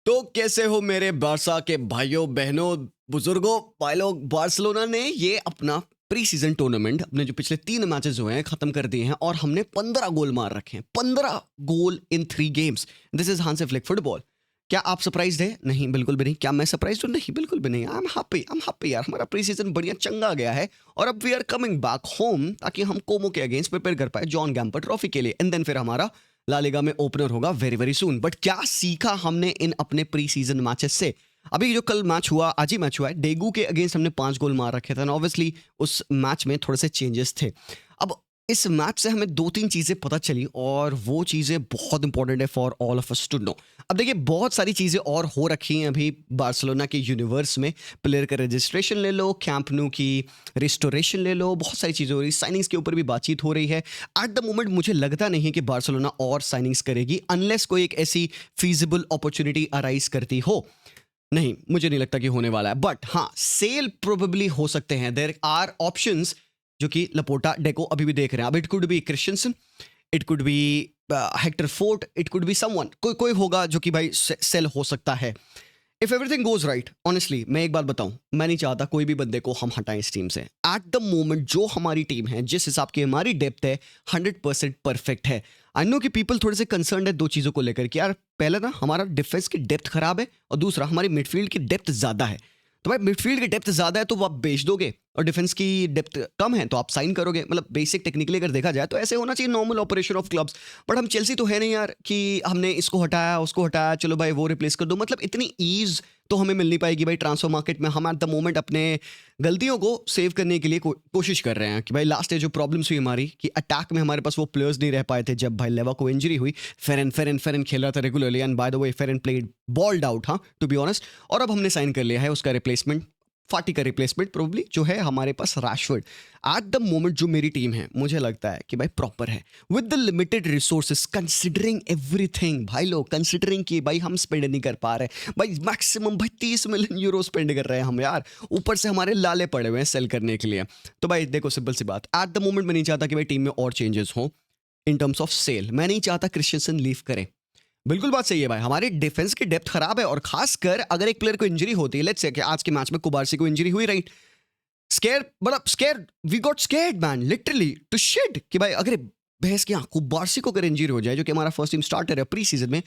तो कैसे हो मेरे बारसा के भाइयों बहनों बुजुर्गों भाई लोग। बार्सिलोना ने ये अपना प्री सीजन टूर्नामेंट अपने जो पिछले 3 मैचेस हुए हैं खत्म कर दिए हैं और हमने 15 गोल मार रखे हैं। 15 गोल इन 3 games. This is Hansi Flick football. क्या आप सरप्राइज्ड है? नहीं, बिल्कुल भी नहीं। क्या मैं सरप्राइज्ड हूँ? नहीं, बिल्कुल भी नहीं। आई एम हैप्पी यार। हमारा प्री सीजन बढ़िया चंगा गया है और अब we are coming back home ताकि हम कोमो के अगेंस्ट प्रिपेयर कर पाए जॉन गैम्पर ट्रॉफी के लिए। एंड देन फिर हमारा ला लीगा में ओपनर होगा वेरी वेरी सून। बट क्या सीखा हमने इन अपने प्री सीजन मैचेस से? अभी जो कल मैच हुआ, आज ही मैच हुआ है, डेगू के अगेंस्ट हमने 5 गोल मार रखे थे। ऑब्वियसली उस मैच में थोड़े से चेंजेस थे। अब इस मैच से हमें 2-3 चीजें पता चली और वो चीजें बहुत इंपॉर्टेंट है for all of us to know. अब देखिए, बहुत सारी चीजें और हो रखी हैं अभी बार्सिलोना के यूनिवर्स में। प्लेयर का रजिस्ट्रेशन ले लो, कैंप न्यू की रिस्टोरेशन ले लो, बहुत सारी चीजें हो रही। साइनिंग्स के ऊपर भी बातचीत हो रही है। एट द मोमेंट मुझे लगता नहीं है कि बार्सिलोना और साइनिंग्स करेगी अनलेस कोई एक ऐसी फीजिबल अपॉर्चुनिटी अराइज करती हो। नहीं, मुझे नहीं लगता कि होने वाला है। बट हाँ, सेल प्रोबेबली हो सकते हैं। देयर आर ऑप्शंस जो कि लपोटा डेको अभी भी देख रहे हैं। अब it could be Christiansen, it could be Hector fort, it could be someone, कोई कोई होगा जो कि भाई सेल हो सकता है। If everything goes right, honestly मैं एक बात बताऊं, मैं नहीं चाहता कोई भी बंदे को हम हटाएं इस टीम से। एट द मोमेंट जो हमारी टीम है, जिस हिसाब की हमारी डेप्थ है, 100% परफेक्ट है। आई नो कि पीपल थोड़े से कंसर्न है 2 चीज़ों को लेकर कि यार पहले ना हमारा डिफेंस की डेप्थ खराब है और दूसरा हमारी मिडफील्ड की डेप्थ ज़्यादा है। तो भाई मिडफील्ड की डेप्थ ज़्यादा है तो वो आप बेच दोगे और डिफेंस की डेप्थ कम है तो आप साइन करोगे। मतलब बेसिक टेक्निकली अगर देखा जाए तो ऐसे होना चाहिए normal operation of clubs. But हम चेल्सी तो है नहीं यार कि हमने इसको हटाया उसको हटाया, चलो भाई वो रिप्लेस कर दो। मतलब इतनी ईज तो हमें मिल नहीं पाएगी भाई ट्रांसफर मार्केट में। हम एट द मोमेंट अपने गलतियों को सेव करने के लिए कोशिश कर रहे हैं कि भाई लास्ट डे जो प्रॉब्लम्स हुई हमारी कि अटैक में हमारे पास वो प्लेयर्स नहीं रह पाए थे जब भाई लेवा को इंजरी हुई। फेरन खेल रहा था regularly and by the way Ferran played bold out, हाँ, टू बी ऑनेस्ट। और अब हमने साइन कर लिया है उसका रिप्लेसमेंट, फाटी का रिप्लेसमेंट प्रोबब्ली, जो है हमारे पास राशफोर्ड। एट द मोमेंट जो मेरी टीम है मुझे लगता है कि भाई प्रॉपर है with the limited resources, considering everything. भाई लोग कंसिडरिंग कि भाई हम स्पेंड नहीं कर पा रहे, भाई मैक्सिमम भाई 30 मिलियन यूरो स्पेंड कर रहे हैं हम यार, ऊपर से हमारे लाले पड़े हुए हैं सेल करने के लिए। तो भाई देखो, सिंपल सी बात, एट द मोमेंट मैं नहीं चाहता कि भाई टीम में और चेंजेस हो इन टर्म्स ऑफ सेल। मैं नहीं चाहता क्रिश्चियनसन लीव करे। बिल्कुल बात सही है भाई, हमारी डिफेंस की डेप्थ खराब है और खासकर अगर एक प्लेयर को इंजरी होती है, लेट्स से कि आज के मैच में कुबारसी को इंजरी हुई, right, scare we got scared man literally to shit कि भाई अगर बहस की कुबारसी को अगर इंजरी हो जाए जो कि हमारा फर्स्ट टीम स्टार्टर है प्री सीजन में,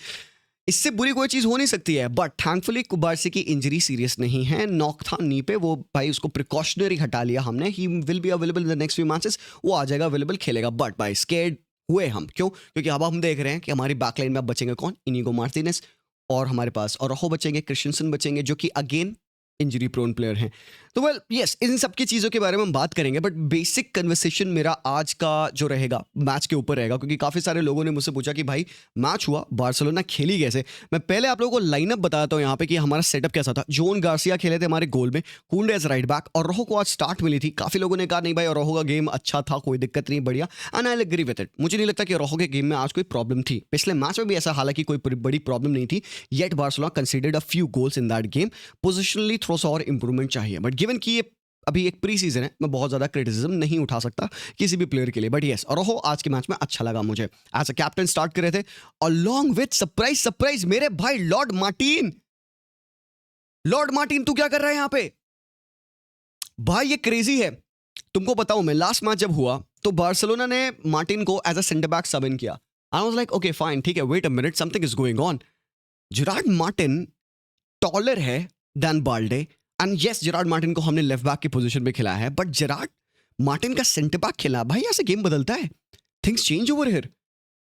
इससे बुरी कोई चीज हो नहीं सकती है। बट थैंकफुली कुबारसी की इंजरी सीरियस नहीं है, नॉक था नी पे, वो भाई उसको प्रिकॉशनरी हटा लिया हमने। He will be available in the next few matches, वो आ जाएगा अवेलेबल, खेलेगा। बट भाई स्केयर्ड हुए हम, क्यों? क्योंकि अब हम देख रहे हैं कि हमारी बैकलाइन में अब बचेंगे कौन? इनिगो मार्टिनेज और हमारे पास और रोहो बचेंगे, क्रिश्चियनसन बचेंगे जो कि अगेन इंजरी प्रोन प्लेयर हैं। तो वेल यस, इन सब की चीज़ों के बारे में हम बात करेंगे। बट बेसिक कन्वर्सेशन मेरा आज का जो रहेगा मैच के ऊपर रहेगा, क्योंकि काफ़ी सारे लोगों ने मुझसे पूछा कि भाई मैच हुआ, बार्सिलोना खेली कैसे। मैं पहले आप लोगों को लाइनअप बताता हूँ यहाँ पे कि हमारा सेटअप कैसा था। जोन गार्सिया खेले थे हमारे गोल में, कुंडे एज राइट बैक, और रोहो को आज स्टार्ट मिली थी। काफ़ी लोगों ने कहा नहीं भाई रोहो का गेम अच्छा था, कोई दिक्कत नहीं, बढ़िया, and I agree with it. मुझे नहीं लगता कि रोहो के गेम में आज कोई प्रॉब्लम थी। पिछले मैच में भी ऐसा हालांकि कोई बड़ी प्रॉब्लम नहीं थी, yet Barcelona considered a few goals in that game. Positionally थोड़ा सा और इंप्रूवमेंट चाहिए, बट गिवन कि ये अभी एक प्री सीजन है, मैं बहुत ज्यादा क्रिटिसिज्म नहीं उठा सकता किसी भी प्लेयर के लिए। बट यस, रोहो आज के मैच में अच्छा लगा मुझे। एज अ कैप्टन स्टार्ट कर रहे थे अलॉन्ग विद सरप्राइज मेरे भाई लॉर्ड मार्टिन। लॉर्ड मार्टिन तू क्या कर रहा है यहाँ पे भाई? ये क्रेजी है। तुमको बताऊं, मैं लास्ट मैच जब हुआ तो बार्सिलोना ने मार्टिन को as a centre back sub in किया। I was like okay fine, ठीक है, wait a minute, something is going on. Gerard Martin taller है then Balde, and yes Gerard Martin को हमने लेफ्ट बैक की position में खिलाया है, बट जेरार्ड मार्टिन का सेंटर बैक खिला भाई, ऐसे गेम बदलता है। Things change over here.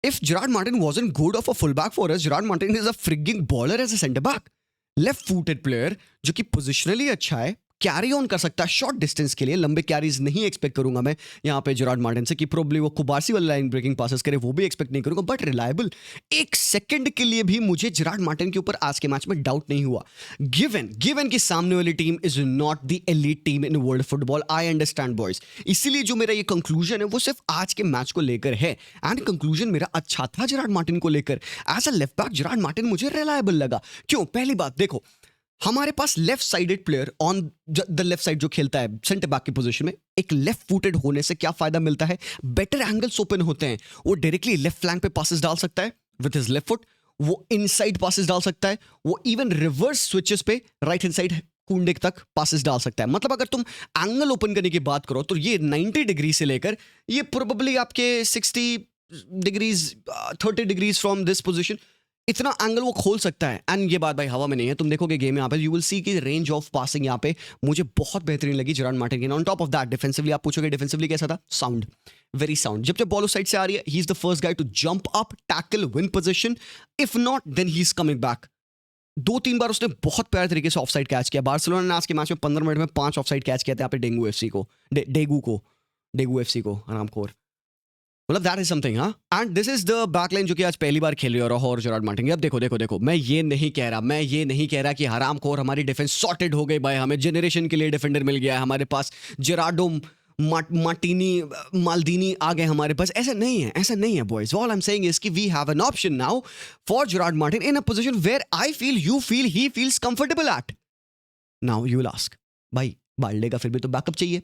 If Gerard Martin wasn't good of a full back for us, Gerard Martin is a frigging bowler as a centre back, left footed player जो कि positionally अच्छा है, carry on कर सकता है short distance के लिए। लंबे कैरीज नहीं एक्सपेक्ट करूंगा मैं यहाँ पे जेरार्ड मार्टिन से कि प्रोबब्ली वो कुबारसी वाला लाइन ब्रेकिंग पासेस करे, वो भी एक्सपेक्ट नहीं करूंगा। बट रिलायबल, एक सेकंड के लिए भी मुझे जेरार्ड मार्टिन के ऊपर आज के मैच में डाउट नहीं हुआ। गिवन कि सामने वाली team is not the elite team in world football, I understand boys. इसीलिए जो मेरा ये कंक्लूजन है वो सिर्फ आज के मैच को लेकर है, एंड कंक्लूजन मेरा अच्छा था जेरार्ड मार्टिन को लेकर। As a left back Gerard Martin मुझे रिलायबल लगा। क्यों? पहली बात देखो, हमारे पास left sided player on the left side जो खेलता है सेंटर बैक की पोजीशन में, एक लेफ्ट फुटेड होने से क्या फायदा मिलता है? बेटर एंगल्स ओपन होते हैं, वो डायरेक्टली लेफ्ट फ्लैंक पे पासेस डाल सकता है विद हिज लेफ्ट फुट। वो इनसाइड पासेस डाल सकता है, वो इवन रिवर्स स्विचेस पे राइट हैंड साइड कुंडे तक पासेस डाल सकता है। मतलब अगर तुम एंगल ओपन करने की बात करो तो ये 90 डिग्री से लेकर ये प्रोबेबली आपके 60 degrees 30 degrees from this position, इतना एंगल वो खोल सकता है। एंड ये बात भाई हवा में नहीं है, तुम देखोगे गेम यहाँ पे यू विल सी की रेंज ऑफ पासिंग यहाँ पे मुझे बहुत बेहतरीन लगी जेरार्ड मार्टिन की। On top of that defensively आप पूछोगे डिफेंसिवली कैसा था, साउंड, वेरी साउंड। जब बॉल उस साइड से आ रही है he is the first guy to jump up, tackle, win position, if not then he is coming back. 2-3 बार उसने बहुत प्यारे तरीके से ऑफसाइड कैच किया। बार्सिलोना ने आज के मैच में 15 मिनट में 5 ऑफसाइड कैच किए थे यहाँ पे डेगू एफसी को आरामखोर। मतलब दैट इज समथिंग। हाँ, and this is the backline जो कि आज पहली बार खेल रही है और जेरार्ड मार्टिन की। अब देखो मैं ये नहीं कह रहा कि हरामखोर हमारी डिफेंस सॉर्टेड हो गई भाई, हमें जनरेशन के लिए डिफेंडर मिल गया है, हमारे पास जेरार्डो माल्दीनी आ गए हमारे पास। ऐसा नहीं है boys. All I am saying is कि we have an option now for Gerard Martin in a position where I feel you feel he feels comfortable at. Now you will ask भाई Balde का फिर भी तो backup चाहिए,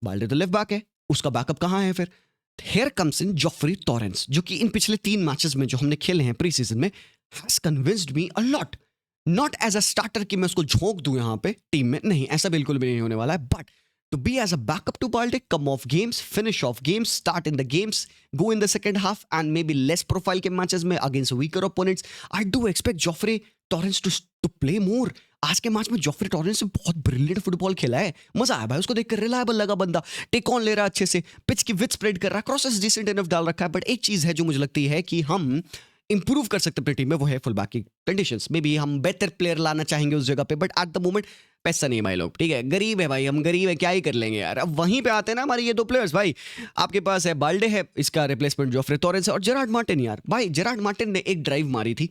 Balde तो left back है, उसका बैकअप कहाँ है फिर? Here comes in Joffrey Torrens, जो कि इन पिछले 3 मैचेस में जो हमने खेले हैं प्री सीजन में has convinced me a lot. Not as a starter कि मैं उसको झोंक दूं यहाँ पे टीम में, नहीं, ऐसा बिल्कुल भी नहीं होने वाला है। But to be as a backup to Balde, come off games, finish off games, start in the games, go in the second half and maybe less profile के मैचेस में against weaker opponents, I do expect Joffrey Torrens to play more. आज के match में Geoffrey Torrens ने बहुत brilliant football खेला है, मजा आया भाई उसको देखकर। रिलायबल लगा बंदा, टेक ऑन ले रहा है अच्छे से, पिच की विड्थ स्प्रेड कर रहा है, क्रॉसेस डिसेंट इनफ डाल रखा है। बट एक चीज है जो मुझे लगती है कि हम इंप्रूव कर सकते हैं अपनी टीम में, वो है फुल बैक की कंडीशंस। मे बी हम बेटर प्लेयर लाना चाहेंगे उस जगह पे, बट एट द मोमेंट पैसा नहीं है भाई लोग, ठीक है, गरीब है भाई, हम गरीब है, क्या ही कर लेंगे यार। अब वहीं पे आते हैं ना हमारे ये 2 प्लेयर्स भाई, आपके पास है बाल्डे है, इसका रिप्लेसमेंट जॉफ्रे टॉरेंस है, और जेरार्ड मार्टिन। यार भाई जेरार्ड मार्टिन ने एक ड्राइव मारी थी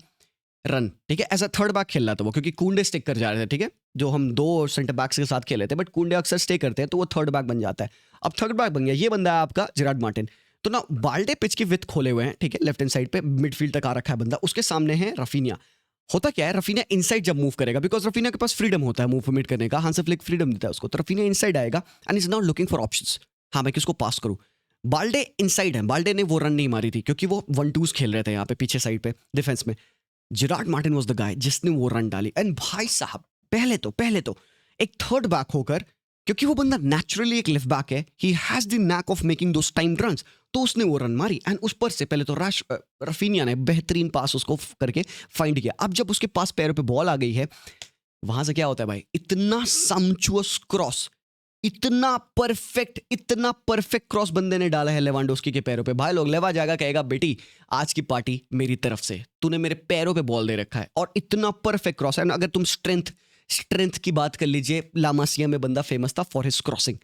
रन, ठीक है, एज अ थर्ड बैक खेल रहा था वो, क्योंकि कुंडे स्टिक कर जा रहे थे, ठीक है, जो हम 2 सेंटर बैक्स के साथ खेले थे, बट कुंडे अक्सर स्टे करते हैं तो वो थर्ड बैक बन जाता है। अब थर्ड बैक बन गया, ये बंदा है आपका जेरार्ड मार्टिन। तो ना बाल्डे पिच की विथ खोले हुए हैं, ठीक है, लेफ्ट हैंड साइड पे मिडफील्ड तक आ रखा है बंदा, उसके सामने है रफीनिया। होता क्या है, रफीनिया इनसाइड जब मूव करेगा, बिकॉज रफीनिया के पास फ्रीडम होता है मूवमेंट करने का, हांसी फ्लिक फ्रीडम देता है उसको, तो रफीनिया इनसाइड आएगा and is not looking for options, हाँ मैं किसको पास करूं। बाल्डे इनसाइड है, बाल्डे ने वो रन नहीं मारी थी क्योंकि वो 1-2s खेल रहे थे यहाँ पे पीछे साइड पे डिफेंस में। Gerrard Martin was the guy जिसने वो रन डाली। एंड भाई साहब पहले तो एक थर्ड बैक होकर, क्योंकि वो बंदा नेचुरली एक लेफ्ट बैक है, he has the NAAC of making those time runs, तो उसने वो रन मारी। एंड उस पर से पहले तो रफीनिया ने बेहतरीन पास उसको करके फाइंड किया। अब जब उसके पास पैरों पे बॉल आ गई है, वहां से क्या होता है भाई, इतना सम्चुअस क्रॉस, इतना परफेक्ट क्रॉस बंदे ने डाला है लेवांडोस्की के पैरों पे। भाई लोग लेवा जाएगा, कहेगा बेटी आज की पार्टी मेरी तरफ से, तूने मेरे पैरों पे बॉल दे रखा है, और इतना परफेक्ट क्रॉस है। अगर तुम स्ट्रेंथ की बात कर लीजिए, लामासिया में बंदा फेमस था फॉर हिज क्रॉसिंग,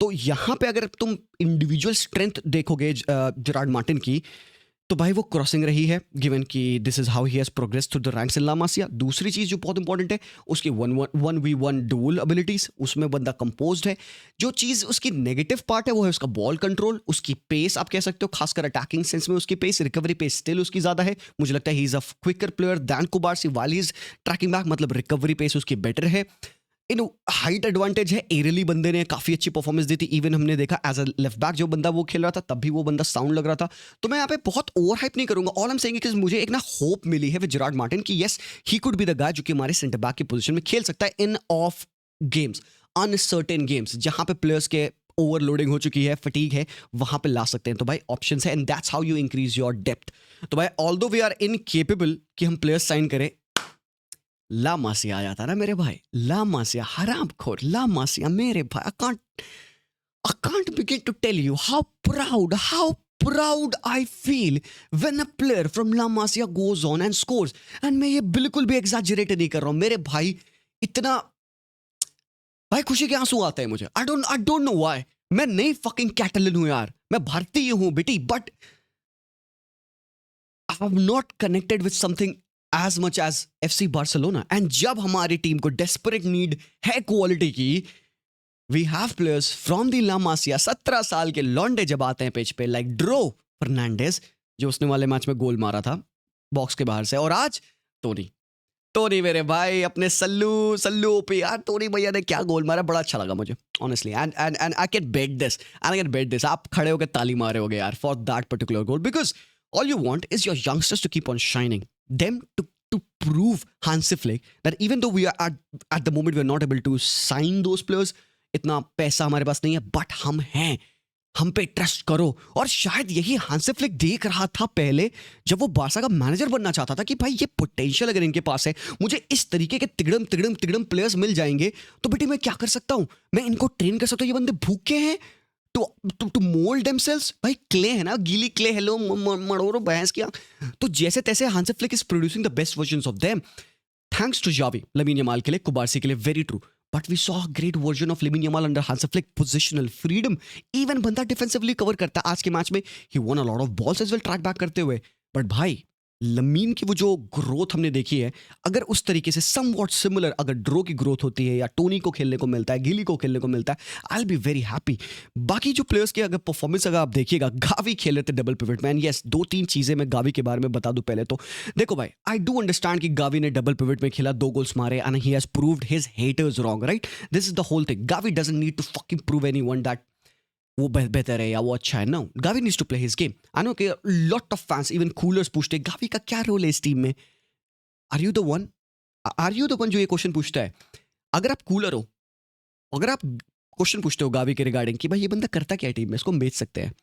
तो यहां पे अगर तुम इंडिविजुअल स्ट्रेंथ देखोगे जेरार्ड मार्टिन की, तो भाई वो क्रॉसिंग रही है, गिवन कि this is how he has progress through the ranks in La Masia. दूसरी चीज जो बहुत इंपॉर्टेंट है, उसकी 1v1 डुअल एबिलिटीज, उसमें बंदा कंपोज्ड है। जो चीज उसकी नेगेटिव पार्ट है वो है उसका बॉल कंट्रोल, उसकी पेस आप कह सकते हो, खासकर अटैकिंग सेंस में उसकी पेस, रिकवरी पेस स्टिल उसकी ज्यादा है। मुझे लगता है he is a quicker player than Cubarsi while he is tracking back, मतलब रिकवरी पेस उसकी बेटर है। इन हाइट एडवांटेज है, एरियली बंदे ने काफी अच्छी परफॉर्मेंस दी थी। इवन हमने देखा एज अ लेफ्ट बैक जो बंदा वो खेल रहा था, तब भी वो बंदा साउंड लग रहा था। तो मैं यहाँ पे बहुत ओवर हाइप नहीं करूंगा। ऑल आई एम सेइंग कि मुझे एक ना होप मिली है विद जेरार्ड मार्टिन कि yes he could be the guy जो कि हमारे सेंटर बैक की पोजीशन में खेल सकता है इन ऑफ गेम्स, अनसर्टेन गेम्स, जहां पे प्लेयर्स के ओवरलोडिंग हो चुकी है, फटीग है, वहां पे ला सकते हैं। तो भाई ऑप्शंस है, and that's how you increase your depth. तो भाई ऑल्दो वी आर इनकेपेबल कि हम प्लेयर्स साइन करें, ला मासिया आ जाता ना मेरे भाई, ला मासिया हरामखोर, ला मासिया मेरे भाई। I can't begin to tell you how proud I feel when a player from La Masia goes on and scores. And मैं ये बिल्कुल भी exaggerate नहीं कर रहा हूँ मेरे भाई, इतना भाई खुशी के आंसू आते हैं मुझे। I don't know why. मैं नहीं fucking Catalan हूँ यार, मैं भारतीय हूँ बेटी, but I'm not connected with something as much as FC Barcelona. And जब हमारी टीम को desperate need है क्वालिटी की, we have players from the La Masia, 17 साल के लॉन्डे जब आते हैं पिच पे, like ड्रो फर्नांडेज जो उसने वाले मैच में गोल मारा था बॉक्स के बाहर से, और आज टोनी मेरे भाई अपने सल्लू पे यार, टोनी भैया ने क्या गोल मारा, बड़ा अच्छा लगा मुझे honestly. And I can bet this, आप खड़े होकर ताली मारे होगे यार for that particular goal, because All you want is your youngsters to keep on shining. Them to prove Hansi Flick that even though we are at the moment we are not able to sign those players, इतना पैसा हमारे पास नहीं है, but हम हैं, हम पे trust करो. और शायद यही हांसी फ्लिक देख रहा था पहले जब वो बारसा का मैनेजर बनना चाहता था कि भाई ये पोटेंशियल अगर इनके पास है, मुझे इस तरीके के तिगड़म तिगड़म तिगड़म प्लेयर्स मिल जाएंगे तो बेटे मैं क्या कर सकता हूं, मैं इनको ट्रेन कर सकता हूं. ये बंदे भूखे हैं टू मोल्ड देमसेल्व्स. भाई क्ले है ना, गीली क्ले, हेलो मड़ोरो भैंस की आंख. तो जैसे तैसे Hansi Flick is producing the best versions of them. Thanks to Xavi, Lamine Yamal के लिए, कुबारसी के लिए, very true. But we saw a great version of Lamine Yamal under Hansi Flick. Positional freedom. Even बंदा defensively cover करता है. आज के match में he won a lot of balls as well track back करते हुए. But भाई lamin की वो जो ग्रोथ हमने देखी है, अगर उस तरीके से somewhat similar अगर ड्रो की ग्रोथ होती है या टोनी को खेलने को मिलता है, गिली को खेलने को मिलता है, I'll be very happy. बाकी जो प्लेयर्स की अगर परफॉर्मेंस अगर आप देखिएगा, गावी खेल रहे थे डबल पिवट मैन. यस, 2-3 चीजें मैं गावी के बारे में बता दूं पहले तो. देखो भाई, आई डू अंडरस्टैंड कि गावी ने डबल पिवट में खेला, 2 गोल्स मारे and he has proved his haters wrong, right? This is the whole thing. Gavi doesn't need to fucking prove anyone that वो बेहतर है या वो अच्छा है. No, Gavi needs to play his game. I know कि lot of fans, even culers पूछते हैं गावी का क्या रोल है इस टीम में. आर यू द वन जो ये क्वेश्चन पूछता है? अगर आप कूलर हो, अगर आप क्वेश्चन पूछते हो गावी के रिगार्डिंग कि भाई ये बंदा करता क्या है टीम में, इसको हम बेच सकते हैं.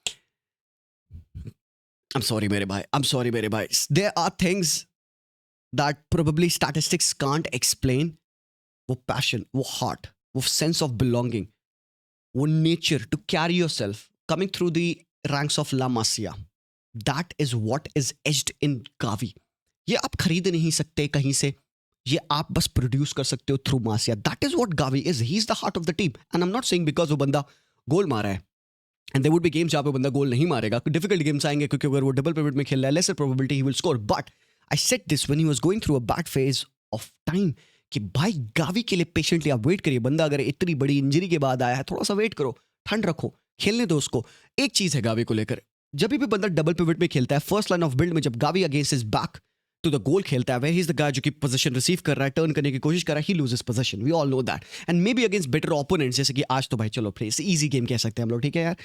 I'm sorry मेरे भाई. There are things that probably statistics can't explain. वो passion, वो heart, वो sense of belonging, वो nature to carry yourself coming through the ranks of La Masia. That is what is etched in Gavi. ये आप खरीद नहीं सकते कहीं से, ये आप बस प्रोड्यूस कर सकते हो through Masia. That is what Gavi is. He is the heart of the team. And I am not saying because वो बंदा गोल मारा है. And there would be games जहां पे बंदा गोल नहीं मारेगा, डिफिकल्ट गेम्स आएंगे क्योंकि अगर वो डबल पिवट में खेल रहा है, lesser probability he will score. But I said this when he was going through a bad phase of time कि भाई गावी के लिए पेशेंटली आप वेट करिए. बंदा अगर इतनी बड़ी इंजरी के बाद आया है, थोड़ा सा वेट करो, ठंड रखो, खेलने दो उसको. एक चीज है गावी को लेकर, जब भी बंदा डबल पिवट में खेलता है, फर्स्ट लाइन ऑफ बिल्ड में जब Gavi against his back to the goal खेलता है, ही इज द गाय जो कि पोजीशन रिसीव कर रहा है, टर्न करने की कोशिश कर रहा है, he loses position. We all know that. And maybe against better opponents, जैसे कि आज तो भाई चलो प्लीज इजी गेम कह सकते हैं हम लोग, ठीक है यार,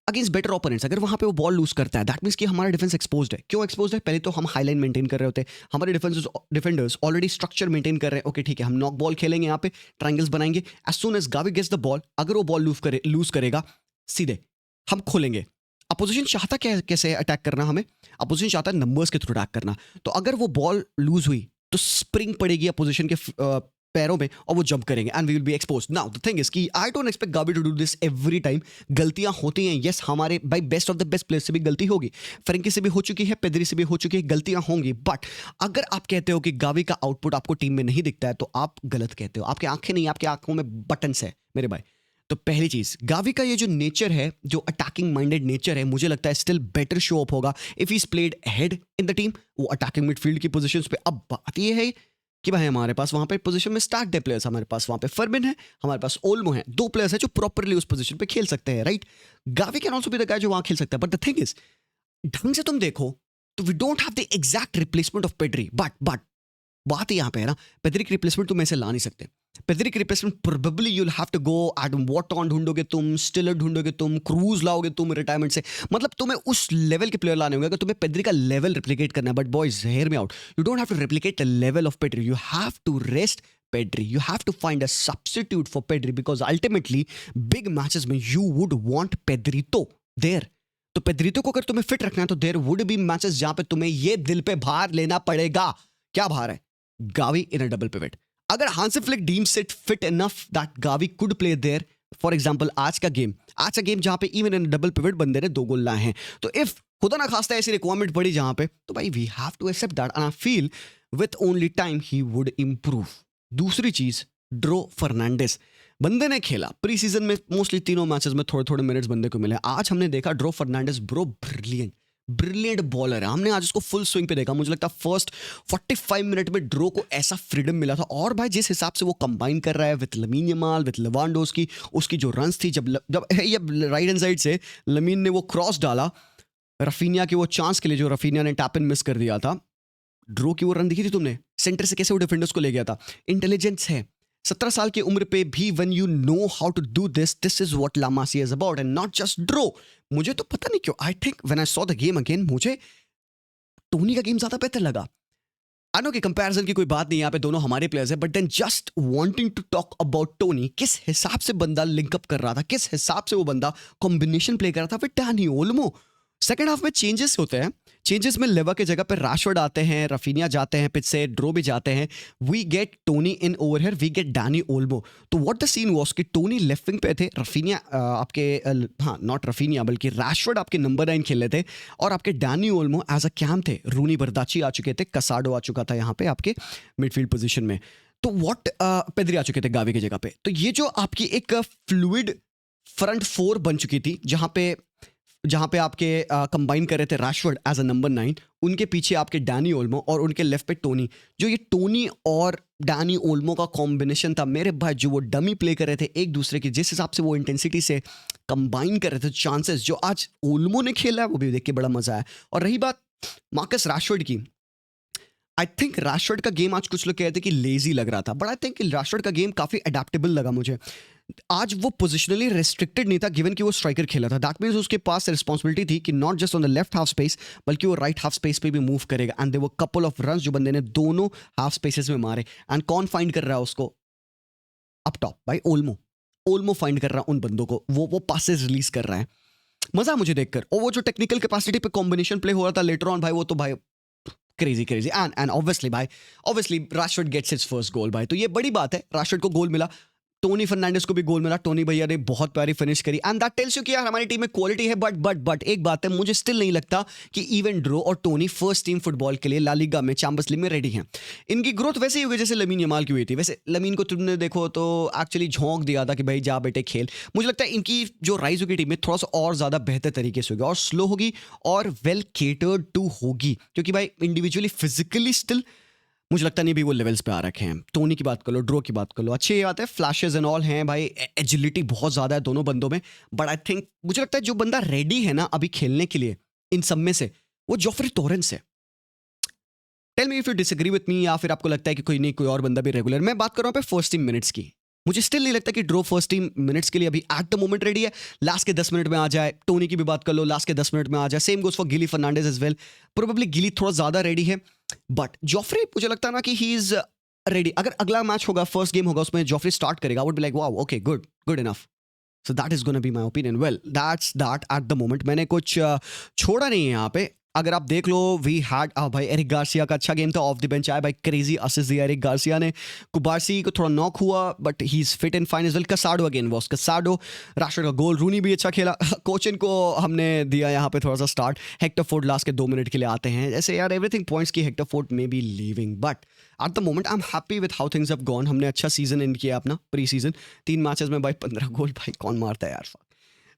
अगेंस्ट बेटर ओपोनेंट्स अगर वहां पे वो बॉल लूज करता है, दैट मींस कि हमारा डिफेंस एक्सपोज्ड है. क्यों एक्सपोज्ड है? पहले तो हम हाई लाइन मेंटेन कर रहे होते हैं, हमारे डिफेंडर्स ऑलरेडी स्ट्रक्चर मेंटेन कर रहे हैं. ओके ठीक है, हम नॉक बॉल खेलेंगे, यहाँ पे ट्रायंगल्स बनाएंगे. As soon as Gavi gets the ball, अगर वो बॉल लूज करेगा, सीधे हम खोलेंगे. अपोजिशन चाहता कैसे अटैक करना, हमें अपोजिशन चाहता है नंबर्स के थ्रू अटैक करना. तो अगर वो बॉल लूज हुई तो स्प्रिंग पड़ेगी अपोजिशन के पैरों में और वो जंप करेंगे and we will be exposed. Now the thing is कि I don't expect Gavi to do this every time. गलतियां होती हैं, यस, हमारे भाई best of the best players से भी गलती होगी, फ्रेंकी से भी हो चुकी है, पेद्री से भी हो चुकी है, गलतियां होंगी. बट अगर आप कहते हो कि गावी का आउटपुट आपको टीम में नहीं दिखता है तो आप गलत कहते हो. आपकी आंखें नहीं, आपकी आंखों में बटन्स है मेरे भाई. तो पहली चीज, गावी का ये जो नेचर है, जो अटैकिंग माइंडेड नेचर है, मुझे लगता है स्टिल बेटर शो अप होगा if he is played head in the team, वो अटैकिंग मिडफील्ड की पोजीशंस पे. अब बात ये है कि भाई हमारे पास वहां पे पोजीशन में स्टार्ट है प्लेयर्स, हमारे पास वहां पे फर्मिन है, हमारे पास ओल्मो है, 2 प्लेयर्स है जो प्रॉपरली उस पोजीशन पे खेल सकते हैं, right? Gavi can also be the guy जो वहां खेल सकता है. बट द थिंग इज, ढंग से तुम देखो तो we don't have the exact replacement of Pedri. But बात यहाँ पे है ना, पेड्री की रिप्लेसमेंट तुम ऐसे ला नहीं सकते. पेड्री की replacement probably you will have to go Adam Wharton ढूंढोगे तुम, स्टिलर ढूंढोगे तुम, क्रूज लाओगे तुम रिटायरमेंट से. मतलब तुम्हें उस लेवल के प्लेयर लाने होंगे अगर तुम्हें पेड्री का लेवल रिप्लिकेट करना है. But boys, hear me out, you don't have to replicate the level of Pedri. You have to rest Pedri. You have to find a substitute for Pedri because ultimately big matches में you would want Pedrito there. तो Pedrito को अगर तुम्हें fit रखना है तो there would be matches जहां पे तुम्हें ये दिल पे भार लेना पड़ेगा. क्या भार है? Gavi in a double pivot. अगर Hansi Flick deems it fit enough that Gavi could play there, for example आज का गेम जहां पे इवन इन डबल पिवट बंदे ने 2 गोल लाए हैं, तो इफ खुदा ना खास्ता ऐसी रिक्वायरमेंट पड़ी जहां पे, तो भाई we have to accept that and I feel with only time he would improve. दूसरी चीज, ड्रो फर्नांडिस बंदे ने खेला प्री सीजन में, मोस्टली तीनों मैचेस में थोड़े थोड़े मिनट्स बंदे को मिले. आज हमने देखा Dro Fernandez, bro brilliant baller है. हमने आज उसको फुल स्विंग पे देखा. मुझे लगता है फर्स्ट 45 मिनट में ड्रो को ऐसा फ्रीडम मिला था. और भाई जिस हिसाब से वो कंबाइन कर रहा है with lamin Yamal, with Lewandowski, उसकी जो रन्स थी, जब राइट हैंड साइड से लमीन ने वो क्रॉस डाला रफीनिया के वो चांस के लिए, जो रफीनिया ने टैप इन मिस कर दिया था, ड्रो की वो रन दिखी थी तुमने, सेंटर से कैसे वो डिफेंडर्स को ले गया था. इंटेलिजेंस है. 17 साल की उम्र पे भी when you know how to do this is what La Masia is about and not just Dro. मुझे तो पता नहीं क्यों, I think when I saw the game again, मुझे टोनी का गेम ज्यादा बेहतर लगा। आई नो कि कंपैरिजन की कोई बात नहीं, यहाँ पे दोनों हमारे प्लेयर्स हैं, but then just wanting to talk about Toni, किस हिसाब से बंदा लिंकअप कर रहा था, किस हिसाब से वो बंदा कॉम्बिनेशन प्ले कर रहा था with Danny Olmo. Second half में चेंजेस होते हैं, चेंजेस में लेवा के जगह पे राशवर्ड आते हैं, रफीनिया जाते हैं, पिच से ड्रो भी जाते हैं, we get Toni in over here, we get Dani Olmo. तो व्हाट द सीन वाज कि टोनी लेफ्ट विंग पे थे, रफीनिया आपके हाँ नॉट रफीनिया बल्कि राशवर्ड आपके नंबर 9 खेल रहे थे, और आपके Dani Olmo as a CAM थे, रूनी बर्दाची आ चुके थे, कसाडो आ चुका था यहाँ पे आपके मिडफील्ड पोजिशन में, तो व्हाट पेद्री आ चुके थे गावी की जगह पे। तो ये जो आपकी एक फ्लूइड फ्रंट फोर बन चुकी थी, जहाँ पे आपके कंबाइन कर रहे थे राशवर्ड एज अ नंबर 9, उनके पीछे आपके डैनी ओल्मो और उनके लेफ्ट पे टोनी। जो ये टोनी और डैनी ओल्मो का कॉम्बिनेशन था मेरे भाई, जो वो डमी प्ले कर रहे थे एक दूसरे की, जिस हिसाब से वो इंटेंसिटी से कंबाइन कर रहे थे चांसेस, जो आज ओल्मो ने खेला है वो भी देख के बड़ा मजा आया। और रही बात मार्कस राशवर्ड की, आई थिंक राशवर्ड का गेम आज कुछ लोग कहते हैं कि लेजी लग रहा था, बट आई थिंक राशवर्ड का गेम काफ़ी अडेप्टेबल लगा मुझे। आज वो पोजिशनली रेस्ट्रिक्टेड नहीं था, गिवन कि वो स्ट्राइकर खेला था। दैट मीन्स उसके पास रिस्पॉन्सिबिलिटी थी कि not just on the left half space, बल्कि वो राइट हाफ स्पेस पे भी मूव करेगा। एंड दे वो कपल ऑफ रन्स जो बंदे ने दोनों हाफ स्पेसेस में मारे। एंड कौन फाइंड कर रहा है उसको अप टॉप? भाई ओल्मो फाइंड कर रहा है उन बंदों को, वो पासेस रिलीज कर रहा है। मजा मुझे देखकर। और वो जो टेक्निकल कैपेसिटी पे कॉम्बिनेशन प्ले हो रहा था लेटर ऑन भाई, वो तो भाई crazy and obviously Rashford gets his first goal भाई, तो ये बड़ी बात है, राशवर्ड को गोल मिला, टोनी फर्नांडिस को भी गोल मिला, टोनी भैया ने बहुत प्यारी फिनिश करी, एंड दैट टेल्स यू कि यार हमारी टीम में क्वालिटी है। बट एक बात है, मुझे स्टिल नहीं लगता कि इवन ड्रो और टोनी फर्स्ट टीम फुटबॉल के लिए ला लीगा में, चैंपियंस लीग में रेडी हैं। इनकी ग्रोथ वैसे ही होगी जैसे लमीन यमाल की हुई थी। वैसे लमीन को तुमने देखो तो एक्चुअली झोंक दिया था कि भाई जा बेटे खेल। मुझे लगता है इनकी जो राइज होगी टीम में थोड़ा सा और ज़्यादा बेहतर तरीके से होगी, और स्लो होगी और वेल केटर्ड टू होगी, क्योंकि भाई इंडिविजुअली फिजिकली स्टिल मुझे लगता नहीं भी वो लेवल्स पे आ रखे हैं। टोनी की बात कर लो, ड्रो की बात कर लो, अच्छी बात है, फ्लैशेस एंड ऑल हैं भाई, एजिलिटी बहुत ज़्यादा है दोनों बंदों में। बट आई थिंक मुझे लगता है जो बंदा रेडी है ना अभी खेलने के लिए इन सब में से, वो जोफ्री टोरेंस है। Tell me if you disagree with me, या फिर आपको लगता है कि कोई नहीं, कोई और बंदा भी रेगुलर। मैं बात कर रहा हूँ पे फर्स्ट टीम मिनट्स की। मुझे स्टिल नहीं लगता कि ड्रो फर्स्ट टीम मिनट्स के लिए अभी एट द मोमेंट रेडी है। लास्ट के 10 मिनट में आ जाए, टोनी की भी बात कर लो, लास्ट के 10 मिनट में आ जाए। सेम गोज फॉर गिली फर्नांडिस एज वेल, प्रोबेबली गिली थोड़ा ज़्यादा रेडी है, बट जोफ्री मुझे लगता है ना कि ही इज रेडी। अगर अगला मैच होगा, फर्स्ट गेम होगा, उसमें जोफ्री स्टार्ट करेगा, I would be like wow okay good enough. So that is gonna be my opinion. Well that's that at the moment. मैंने कुछ छोड़ा नहीं है यहाँ पे। अगर आप देख लो, वी हैड भाई एरिक गार्सिया का अच्छा गेम था, ऑफ द बेंच आया भाई, क्रेजी असिस्ट दिया एरिक गार्सिया ने। कुबार्सी को थोड़ा नॉक हुआ but he is fit and fine as well. Casado again was Casado, Rashford का गोल, रूनी भी अच्छा खेला। कोचिन को हमने दिया यहाँ पे थोड़ा सा स्टार्ट। हेक्टर फोर्ड लास्ट के 2 मिनट के लिए आते हैं, जैसे यार एवरीथिंग पॉइंट्स की Hector Ford may be leaving, but at the moment I am happy with how things have gone. हमने अच्छा सीजन एंड किया अपना, प्री सीजन 3 मैचेस में भाई 15 गोल, भाई कौन मारता है यार।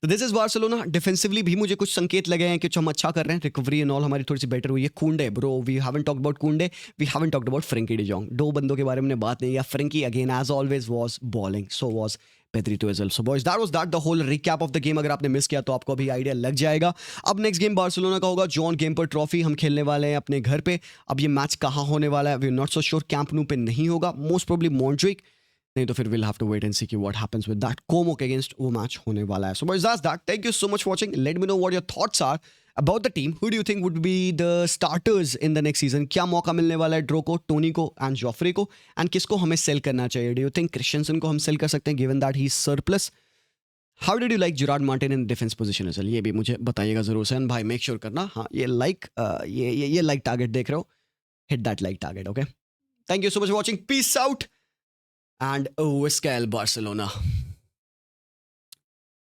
तो दिस इज बार्सिलोना। डिफेंसिवली भी मुझे कुछ संकेत लगे हैं कि हम अच्छा कर रहे हैं, रिकवरी एंड ऑल हमारी थोड़ी सी बेटर हुई है। Kounde bro, we haven't talked about Kounde, we haven't talked about Frenkie de Jong. 2 बंदों के बारे में बात नहीं, yeah Frenkie again as always was balling, so was Pedrito as well. So boys, that was the whole recap of the game. अगर आपने miss किया तो आपको अभी आइडिया लग जाएगा। अब नेक्स्ट गेम बार्सिलोना का होगा, जॉन गेम्पर ट्रॉफी हम खेलने वाले हैं अपने घर पे। अब ये मैच कहाँ होने वाला है we are not so sure. Camp Nou पे नहीं होगा, मोस्ट प्रोबेबली मॉन्ट्जुइक, नहीं तो फिर will have to wait and see कि what happens with that. Como के अगेंस्ट वो मैच होने वाला है। So boys that's that. Thank you so much watching. Let me know what your thoughts are about the team. Who do you think would be the starters in the next season? क्या मौका मिलने वाला है draw को, Tony को and Geoffrey को, and किसको हमें सेल करना चाहिए? डू यू थिंक क्रिश्चियनसन को हम सेल कर सकते हैं given that he is surplus? How did you like Gerard Martin in defence position as well? ये भी मुझे बताइएगा जरूर से। भाई मेक श्योर करना, हाँ ये लाइक ये लाइक टारगेट देख रहे हो, hit that like target. Okay, thank you so much for watching, peace out and Visca Barcelona.